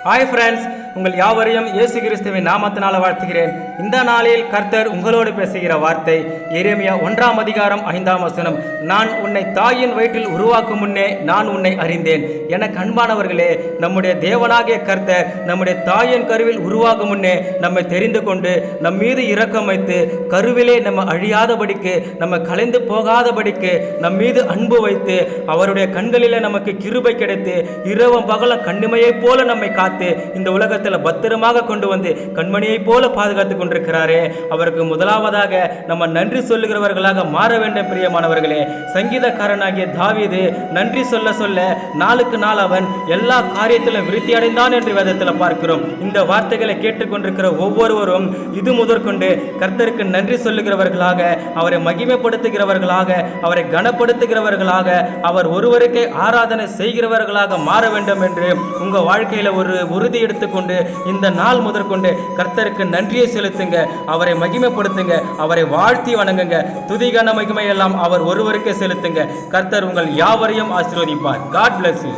Hi friends, உங்கள் யாவரையும் இயேசு கிறிஸ்துவின் நாமத்தினால வாழ்த்துகிறேன். இந்த நாளில் கர்த்தர் உங்களோடு பேசுகிற வார்த்தை எரேமியா 1:5 நான் உன்னை தாயின் வயிற்றில் உருவாக்கும் முன்னே நான் உன்னை அறிந்தேன். என அன்பானவர்களே, நம்முடைய தேவனாகிய கர்த்தர் நம்முடைய தாயின் கருவில் உருவாகும் முன்னே நம்மை தெரிந்து கொண்டு நம் மீது இரக்கம் வைத்து கருவிலே நம்ம அழியாதபடிக்கு, நம்ம கலைந்து போகாதபடிக்கு நம் மீது அன்பு வைத்து அவருடைய கண்களிலே நமக்கு கிருபை கிடைத்து இரவும் பகலும் கண்ணிமையைப் போல நம்மை காத்து இந்த உலகத்தில் பத்திரமாக கொண்டு வந்து கண்மணியை போல பாதுகாத்து கொண்டிருக்கிறாரே, அவருக்கு முதலாவதாக நம்ம நன்றி சொல்லுகிறவர்களாக மாற வேண்டும். பிரியமானவர்களே, சங்கீதக்காரனாகிய தாவீது நன்றி சொல்ல சொல்ல நாளுக்கு நாள் அவன் எல்லா காரியத்திலும் விருத்தி அடைந்தான் என்று வேதத்தில் பார்க்கிறோம். இந்த வார்த்தைகளை கேட்டுக்கொண்டிருக்கிற ஒவ்வொருவரும் இது முதற்கொண்டு கர்த்தருக்கு நன்றி சொல்லுகிறவர்களாக, அவரை மகிமைப்படுத்துகிறவர்களாக, அவரை கனப்படுத்துகிறவர்களாக, அவர் ஒருவருக்கே ஆராதனை செய்கிறவர்களாக மாற வேண்டும் என்று உங்க வாழ்க்கையில ஒரு உறுதி எடுத்துக்கொண்டு இந்த நாள் முதற்கொண்டு கர்த்தருக்கு நன்றியை செலுத்துங்க, அவரை மகிமைப்படுத்துங்க, அவரை வாழ்த்தி வணங்குங்க. துதிகான மகிமை எல்லாம் அவர் ஒருவருக்கே செலுத்துங்க. கர்த்தர் உங்கள் யாவரையும் ஆசீர்வதிப்பார். God bless you.